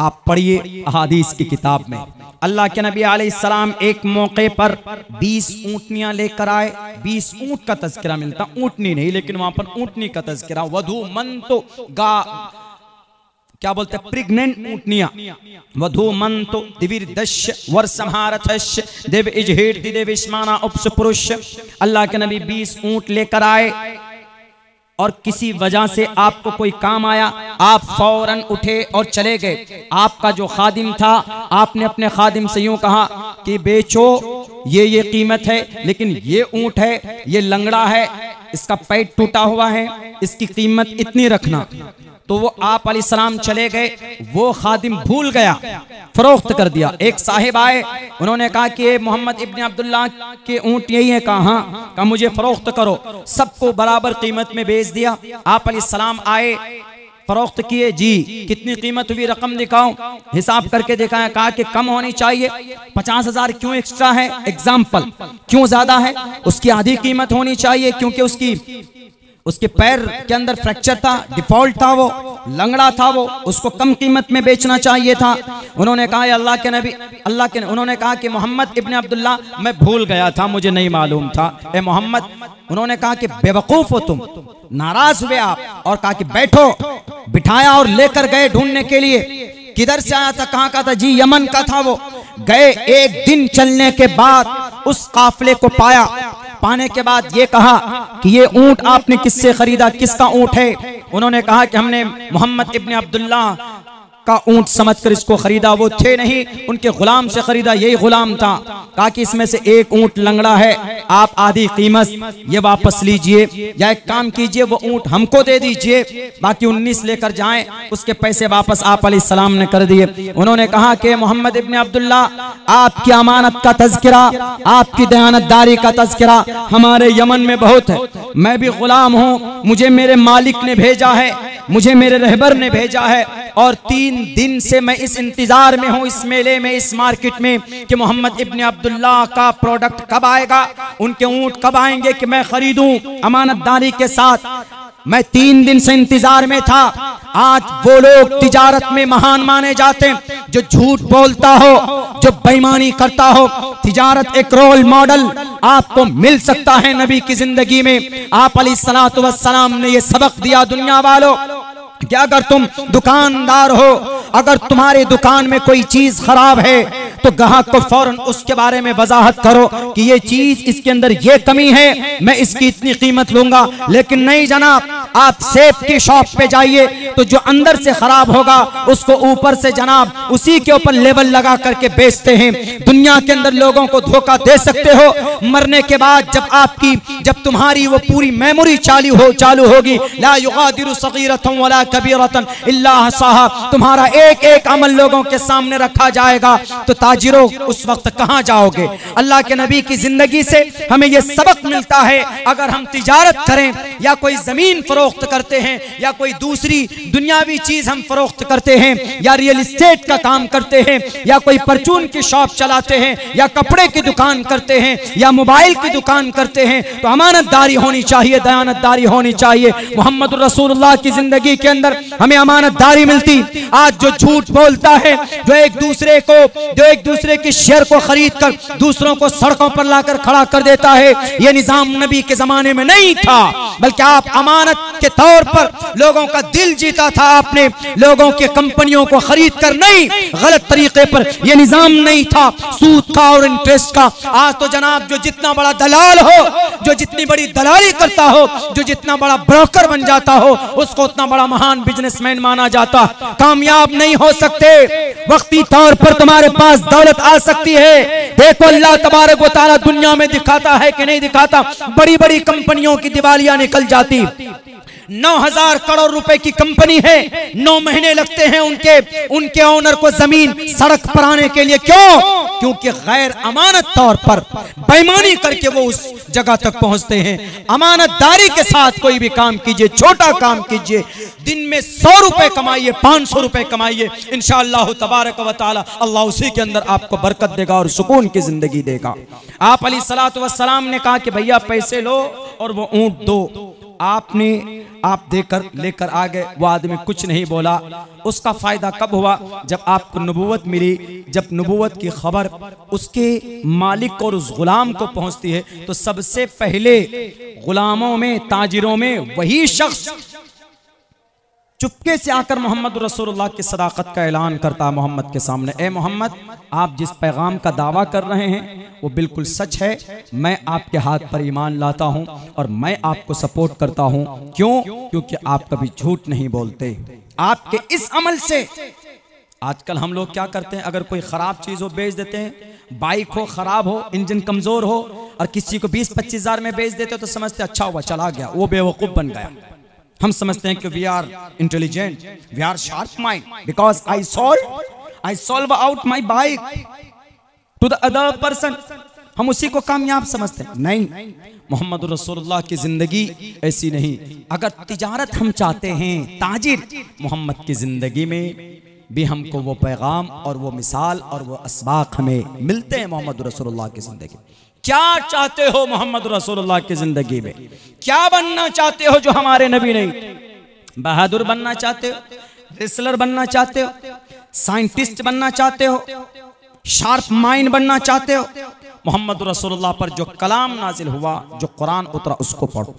आप पढ़िए अहादीस की किताब में, अल्लाह के नबी अलैहिस्सलाम एक मौके पर 20 ऊँटनियां लेकर आए। 20 ऊँट का तज़किरा मिलता, ऊँटनी नहीं, लेकिन वहां पर ऊँटनी का तज़किरा। वधु मन तो क्या बोलते हैं, प्रेग्नेंट ऊँटनियां। वधु मन तो दिवीर दश वर संहारथश देव इजहेट देव इस्माना उपस पुरुष। अल्लाह के नबी 20 ऊँट लेकर आए और किसी वजह से आपको कोई काम आया, आप फौरन उठे और चले गए। आपका जो खादिम था, आपने अपने खादिम से यूं कहा कि बेचो, ये कीमत है, लेकिन ये ऊंट है, ये लंगड़ा है, इसका पेट टूटा हुआ है, इसकी कीमत इतनी रखना। तो वो आप अलैहिस्सलाम चले गए, वो खादिम भूल गया, फरोख्त कर दिया। एक साहिब आए, उन्होंने कहा कि मोहम्मद इब्न अब्दुल्लाह के ऊँट यही है। कहा मुझे फरोख्त करो। सबको बराबर कीमत में बेच दिया। आप अलैहिस्सलाम आए, फरोख्त किए, जी कितनी कीमत हुई, रकम दिखाओ। हिसाब करके दिखाया, कहा कि कम होनी चाहिए, 50,000 क्यों एक्स्ट्रा है, एग्जाम्पल क्यों ज्यादा है, उसकी आधी कीमत होनी चाहिए, क्योंकि उसके पैर के अंदर फ्रैक्चर था, डिफॉल्ट था, वो लंगड़ा था, वो उसको कम कीमत में बेचना चाहिए था। उन्होंने कहा अल्लाह के नबी, उन्होंने कहा कि मोहम्मद इब्न अब्दुल्ला, मैं भूल गया था, मुझे नहीं मालूम था। ए मोहम्मद, उन्होंने कहा कि बेवकूफ हो तुम, नाराज हुए आप और कहा कि बैठो। बिठाया और लेकर गए ढूंढने के लिए। किधर से आया था, कहाँ का था, जी यमन का था। वो गए, एक दिन चलने के बाद उस काफिले को पाया। पाने के बाद ये कहा कि ये ऊंट आपने किससे खरीदा, किसका ऊंट है? उन्होंने कहा कि हमने मोहम्मद इब्न अब्दुल्लाह का ऊंट समझकर इसको खरीदा। वो थे नहीं, उनके गुलाम से खरीदा, यही गुलाम था। कहा कि इसमें से एक ऊंट लंगड़ा है, आप आधी कीमत ये वापस लीजिए, या एक काम कीजिए, वो ऊंट हमको दे दीजिए, बाकी 19 लेकर जाएं। उसके पैसे वापस आप अलैहिस्सलाम ने कर दिए। उन्होंने कहा कि मोहम्मद इब्न अब्दुल्लाह, आपकी अमानत का तज़किरा, आपकी दयानतदारी का तज़किरा हमारे यमन में बहुत है। मैं भी गुलाम हूँ, मुझे मेरे मालिक ने भेजा है, मुझे मेरे रहबर ने भेजा है, और 3 दिन से मैं इस इंतजार में हूँ, इस मेले में, इस मार्केट में, कि मोहम्मद इब्न अब्दुल्लाह का प्रोडक्ट कब आएगा, उनके ऊंट कब आएंगे कि मैं खरीदूं। अमानतदारी के साथ मैं 3 दिन से इंतजार में था। आज वो लोग तिजारत में महान माने जाते हैं जो झूठ बोलता हो, जो बेईमानी करता हो। तिजारत एक रोल मॉडल आपको मिल सकता है नबी की जिंदगी में। आप अलैहिस्सलातु वस्सलाम ने ये सबक दिया दुनिया वालों कि अगर तुम दुकानदार हो, अगर तुम्हारी दुकान में कोई चीज खराब है तो ग्राहक को फौरन उसके बारे में वजाहत करो कि ये चीज, इसके अंदर ये कमी है, मैं इसकी इतनी कीमत लूंगा। लेकिन नहीं जनाब, आप सेब की शॉप पे जाइए तो जो अंदर से खराब होगा उसको ऊपर से जनाब उसी के ऊपर लेवल लगा करके बेचते हैं। दुनिया के अंदर लोगों को धोखा दे सकते हो, मरने के बाद जब तुम्हारी वो पूरी मेमोरी चालू होगी, ला युगादिरु सगीरतन वला कबीरतन इल्ला हसाहा, तुम्हारा एक एक अमल लोगों के सामने रखा जाएगा, तो ताजिरों उस वक्त कहां जाओगे? अल्लाह के नबी की जिंदगी से हमें यह सबक मिलता है, अगर हम तिजारत करें या कोई जमीन फरोख्त करते हैं या कोई दूसरी दुनियावी चीज हम फरोख्त करते हैं या रियल एस्टेट का काम करते हैं या कोई परचून की शॉप चलाते हैं या कपड़े की दुकान करते हैं या मोबाइल की दुकान करते हैं, तो अमानतदारी होनी चाहिए, दयानतदारी होनी चाहिए। मोहम्मद रसूलुल्लाह की जिंदगी के अंदर हमें अमानतदारी मिलती। आज जो झूठ बोलता है, जो एक दूसरे के शेयर को खरीद कर दूसरों को सड़कों पर लाकर खड़ा कर देता है, यह निजाम नबी के जमाने में नहीं था, बल्कि आप अमानत के तौर पर लोगों का दिल जीता था। आपने लोगों के कंपनियों को खरीद कर नहीं, गलत तरीके पर, यह निजाम नहीं था, सूद था और इंटरेस्ट का। आज तो जनाब जो जितना बड़ा दलाल हो, जो जितनी बड़ी दलाली करता हो, जो जितना बड़ा ब्रोकर बन जाता हो, उसको उतना बड़ा महान बिजनेसमैन माना जाता। कामयाब नहीं हो सकते। वक्ती तौर पर तुम्हारे पास दौलत आ सकती है, देखो अल्लाह तबारक व तआला दुनिया में दिखाता है कि नहीं दिखाता। बड़ी बड़ी कंपनियों की दिवालियां निकल जाती, 9,000 करोड़ रुपए की कंपनी है, 9 महीने लगते हैं उनके ओनर को जमीन सड़क पर आने के लिए। क्यों? क्योंकि गैर अमानत तौर पर बेईमानी करके वो उस जगह तक पहुंचते हैं। अमानतदारी के साथ कोई भी काम कीजिए, छोटा काम कीजिए, दिन में 100 रुपए कमाइए, 500 रुपए कमाइए, इंशाअल्लाह तबारक व तआला अल्लाह उसी के अंदर आपको बरकत देगा और सुकून की जिंदगी देगा। आप अलैहिस्सलातु वस्सलाम ने कहा कि भैया पैसे लो और वो ऊंट दो। आप देकर लेकर आ गए, वो आदमी कुछ नहीं बोला। उसका फायदा कब हुआ? जब आपको नबूवत मिली, जब नबूवत की खबर उसके मालिक और उस गुलाम को पहुंचती है, तो सबसे पहले गुलामों में, ताजिरों में वही शख्स चुपके से आकर मोहम्मद रसूलुल्लाह की सदाकत का ऐलान करता है मोहम्मद के सामने, ए मोहम्मद, आप जिस पैगाम का दावा कर रहे हैं वो बिल्कुल सच है। मैं आपके हाथ पर ईमान लाता हूं और मैं आपको सपोर्ट करता हूं। क्यों? क्योंकि आप कभी झूठ नहीं बोलते। आपके इस अमल से आजकल हम लोग क्या करते हैं, अगर कोई खराब चीज हो बेच देते हैं। बाइक हो, खराब हो, इंजन कमजोर हो और किसी को 20-25 हजार में बेच देते हो तो समझते अच्छा हुआ, चला गया, वो बेवकूफ बन गया। हम समझते हैं कि we are intelligent, we are sharp mind, because I solve out my bike to the other person. हम उसी को कामयाब समझते हैं। नहीं, मोहम्मद रसूलुल्लाह की जिंदगी ऐसी नहीं। अगर तिजारत हम चाहते हैं, ताजिर, मोहम्मद की जिंदगी में भी हमको वो पैगाम और वो मिसाल और वो असबाक हमें मिलते हैं मोहम्मद रसूलुल्लाह की जिंदगी। क्या चाहते हो मोहम्मद रसूलुल्लाह की जिंदगी में? क्या बनना चाहते हो जो हमारे नबी नहीं? बहादुर बनना चाहते हो? रेसलर बनना चाहते हो? साइंटिस्ट बनना चाहते हो? शार्प माइंड बनना चाहते हो? मोहम्मद रसूलुल्लाह पर जो कलाम नाजिल हुआ, जो कुरान उतरा, उसको पढ़ो।